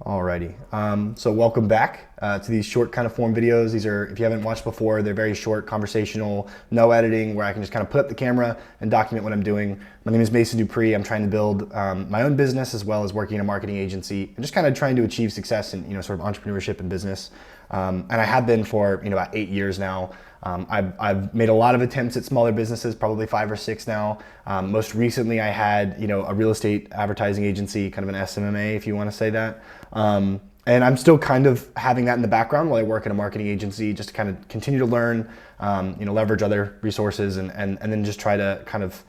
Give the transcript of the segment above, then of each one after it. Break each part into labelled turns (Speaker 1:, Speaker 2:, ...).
Speaker 1: Alrighty, so welcome back to these short kind of form videos. These are, if you haven't watched before, they're very short, conversational, no editing, where I can just kind of put up the camera and document what I'm doing. My name is Mason Dupree. I'm trying to build my own business as well as working in a marketing agency and just kind of trying to achieve success in sort of entrepreneurship and business. And I have been for about 8 years now. I've made a lot of attempts at smaller businesses, probably 5 or 6 now. Most recently, I had a real estate advertising agency, kind of an SMMA, if you want to say that. And I'm still kind of having that in the background while I work in a marketing agency, just to kind of continue to learn, leverage other resources, and then just try to kind of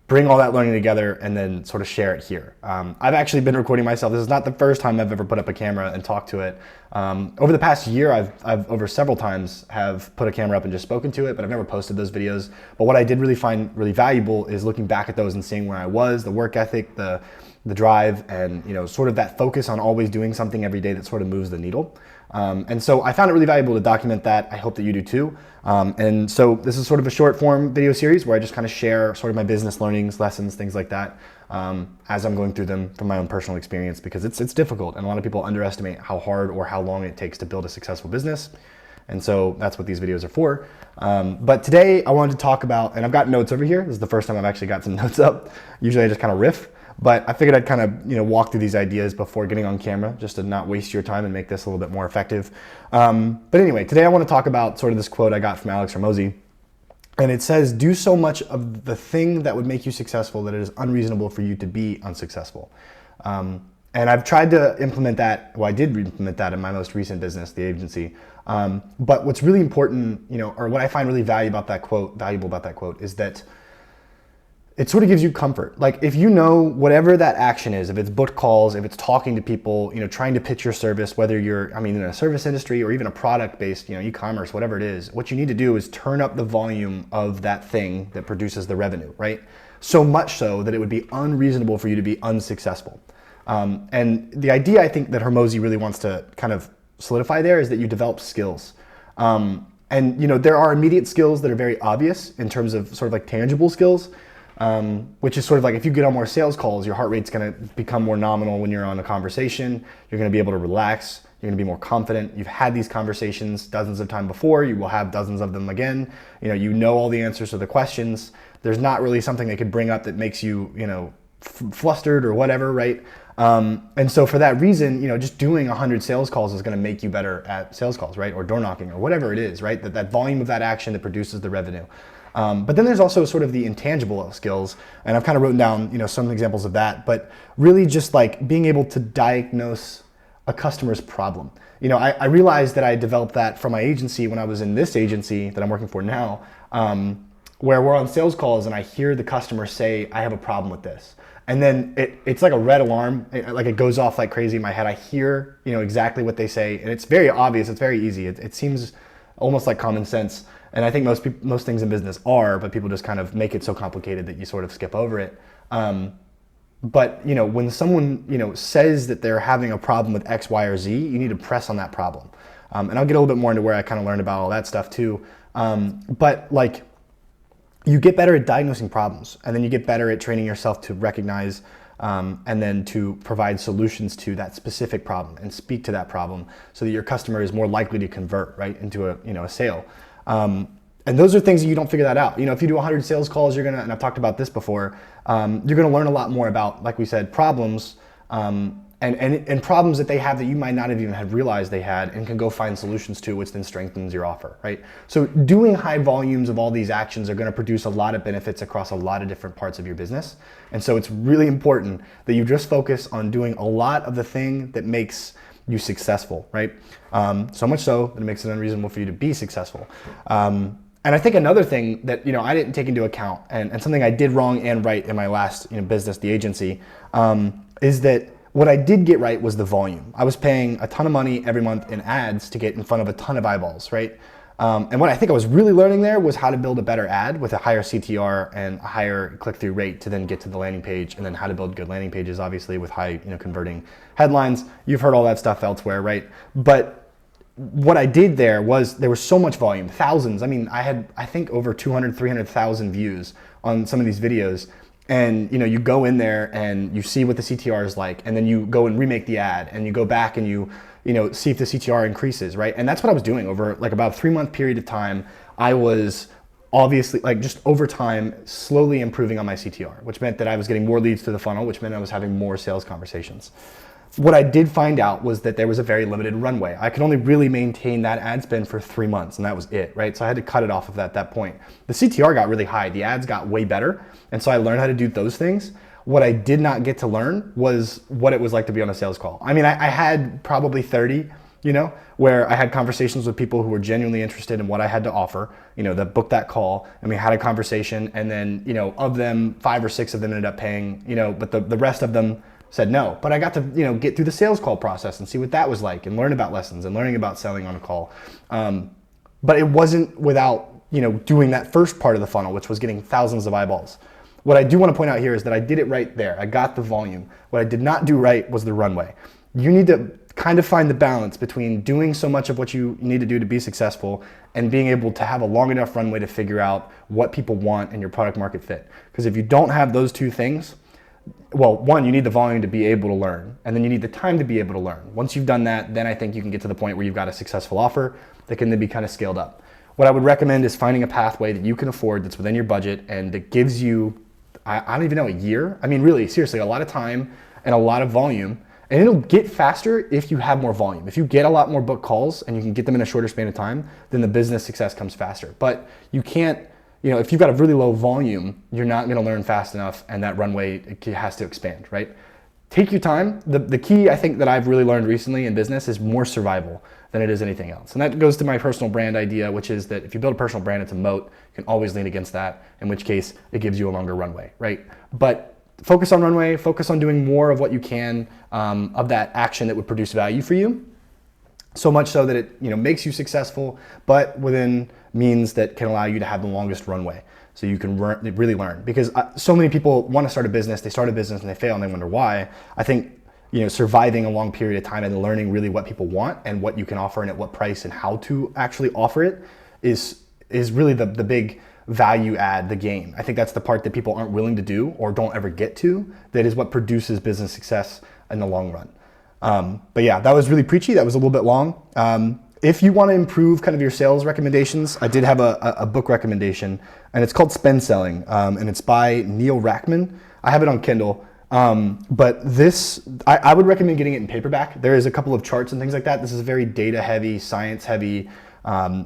Speaker 1: bring all that learning together and then sort of share it here. I've actually been recording myself. This is not the first time I've ever put up a camera and talked to it. Over the past year, I've over several times have put a camera up and just spoken to it, but I've never posted those videos. But what I did really find really valuable is looking back at those and seeing where I was, the work ethic, the drive, and sort of that focus on always doing something every day that sort of moves the needle. And so I found it really valuable to document that. I hope that you do too. And so this is sort of a short form video series where I just kind of share sort of my business learnings, lessons, things like that, as I'm going through them from my own personal experience, because it's difficult, and a lot of people underestimate how hard or how long it takes to build a successful business. And so that's what these videos are for. But today I wanted to talk about, and I've got notes over here. This is the first time I've actually got some notes up. Usually I just kind of riff. But I figured I'd kind of walk through these ideas before getting on camera, just to not waste your time and make this a little bit more effective. But anyway, today I want to talk about sort of this quote I got from Alex Hormozi. And it says, "Do so much of the thing that would make you successful that it is unreasonable for you to be unsuccessful." And I've tried to implement that. Well, I did implement that in my most recent business, the agency. But what's really important, or what I find really valuable about that quote is that it sort of gives you comfort. Like, if whatever that action is, if it's book calls, if it's talking to people, trying to pitch your service, whether you're, in a service industry or even a product-based, e-commerce, whatever it is, what you need to do is turn up the volume of that thing that produces the revenue, right? So much so that it would be unreasonable for you to be unsuccessful. And the idea I think that Hormozi really wants to kind of solidify there is that you develop skills. And there are immediate skills that are very obvious in terms of sort of like tangible skills. Which is sort of like, if you get on more sales calls, your heart rate's going to become more nominal when you're on a conversation. You're going to be able to relax. You're going to be more confident. You've had these conversations dozens of times before. You will have dozens of them again. You know all the answers to the questions. There's not really something they could bring up that makes you, flustered or whatever, right? And so for that reason, just doing 100 sales calls is going to make you better at sales calls, right? Or door knocking or whatever it is, right? That volume of that action that produces the revenue. But then there's also sort of the intangible skills, and I've kind of written down, some examples of that, but really just like being able to diagnose a customer's problem. I realized that I developed that from my agency when I was in this agency that I'm working for now, where we're on sales calls and I hear the customer say, "I have a problem with this." And then it's like a red alarm, it goes off like crazy in my head. I hear, exactly what they say, and it's very obvious, it's very easy. It seems almost like common sense. And I think most things in business are, but people just kind of make it so complicated that you sort of skip over it. But when someone says that they're having a problem with X, Y, or Z, you need to press on that problem. And I'll get a little bit more into where I kind of learned about all that stuff too. But like, you get better at diagnosing problems, and then you get better at training yourself to recognize and then to provide solutions to that specific problem and speak to that problem so that your customer is more likely to convert right into a sale. And those are things that you don't figure that out. If you do 100 sales calls, and I've talked about this before, you're gonna learn a lot more about, like we said, problems, and problems that they have that you might not have even had realized they had, and can go find solutions to, which then strengthens your offer, right? So doing high volumes of all these actions are gonna produce a lot of benefits across a lot of different parts of your business. And so it's really important that you just focus on doing a lot of the thing that makes you successful, right? So much so that it makes it unreasonable for you to be successful. And I think another thing that I didn't take into account, and something I did wrong and right in my last business, the agency, is that what I did get right was the volume. I was paying a ton of money every month in ads to get in front of a ton of eyeballs, right? And what I think I was really learning there was how to build a better ad with a higher CTR and a higher click-through rate to then get to the landing page, and then how to build good landing pages, obviously, with high converting headlines. You've heard all that stuff elsewhere, right? But what I did there was so much volume, thousands. I had, I think, over 200, 300,000 views on some of these videos. And you go in there and you see what the CTR is like, and then you go and remake the ad, and you go back and you see if the CTR increases, right? And that's what I was doing over like about a 3-month period of time. I was obviously like just over time slowly improving on my CTR, which meant that I was getting more leads through the funnel, which meant I was having more sales conversations. What I did find out was that there was a very limited runway. I could only really maintain that ad spend for 3 months, and that was it, right? So I had to cut it off of that at that point. The CTR got really high, the ads got way better, and so I learned how to do those things. What I did not get to learn was what it was like to be on a sales call. I mean, I had probably 30, where I had conversations with people who were genuinely interested in what I had to offer, that booked that call, and we had a conversation, and then, of them, 5 or 6 of them ended up paying, but the rest of them said no. But I got to, get through the sales call process and see what that was like, and learn about lessons and learning about selling on a call. But it wasn't without, doing that first part of the funnel, which was getting thousands of eyeballs. What I do want to point out here is that I did it right there. I got the volume. What I did not do right was the runway. You need to kind of find the balance between doing so much of what you need to do to be successful and being able to have a long enough runway to figure out what people want in your product market fit. Because if you don't have those two things, well, one, you need the volume to be able to learn, and then you need the time to be able to learn. Once you've done that, then I think you can get to the point where you've got a successful offer that can then be kind of scaled up. What I would recommend is finding a pathway that you can afford that's within your budget and that gives you, I don't even know, a year? I mean, really, seriously, a lot of time and a lot of volume. And it'll get faster if you have more volume. If you get a lot more book calls and you can get them in a shorter span of time, then the business success comes faster. But you can't, if you've got a really low volume, you're not gonna learn fast enough, and that runway has to expand, right? Take your time. The key, I think, that I've really learned recently in business is more survival than it is anything else. And that goes to my personal brand idea, which is that if you build a personal brand, it's a moat. You can always lean against that, in which case it gives you a longer runway, right? But focus on runway, focus on doing more of what you can of that action that would produce value for you. So much so that it makes you successful, but within means that can allow you to have the longest runway. So you can really learn. Because so many people want to start a business, they start a business and they fail and they wonder why. I think surviving a long period of time and learning really what people want and what you can offer and at what price and how to actually offer it is really the big value add, the game. I think that's the part that people aren't willing to do or don't ever get to, that is what produces business success in the long run. But yeah, that was really preachy. That was a little bit long. If you want to improve kind of your sales recommendations, I did have a book recommendation, and it's called Spend Selling, and it's by Neil Rackman. I have it on Kindle. But this, I would recommend getting it in paperback. There is a couple of charts and things like that. This is a very data heavy, science heavy,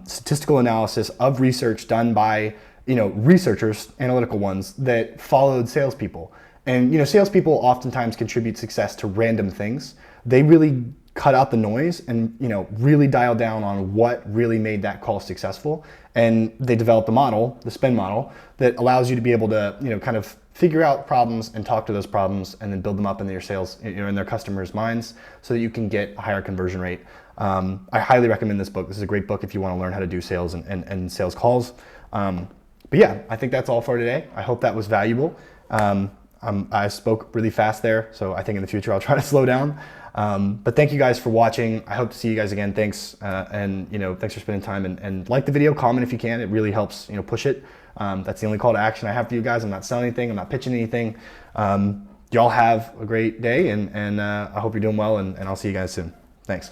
Speaker 1: statistical analysis of research done by researchers, analytical ones, that followed salespeople. And salespeople oftentimes contribute success to random things. They really cut out the noise and really dial down on what really made that call successful. And they developed a model, the spend model, that allows you to be able to kind of figure out problems and talk to those problems and then build them up in your sales, in their customers' minds, so that you can get a higher conversion rate. I highly recommend this book. This is a great book if you want to learn how to do sales and sales calls. But yeah, I think that's all for today. I hope that was valuable. I spoke really fast there, so I think in the future I'll try to slow down. But thank you guys for watching. I hope to see you guys again. Thanks, and thanks for spending time, and like the video, comment if you can. It really helps push it. That's the only call to action I have for you guys. I'm not selling anything. I'm not pitching anything. Y'all have a great day, and I hope you're doing well, and I'll see you guys soon. Thanks.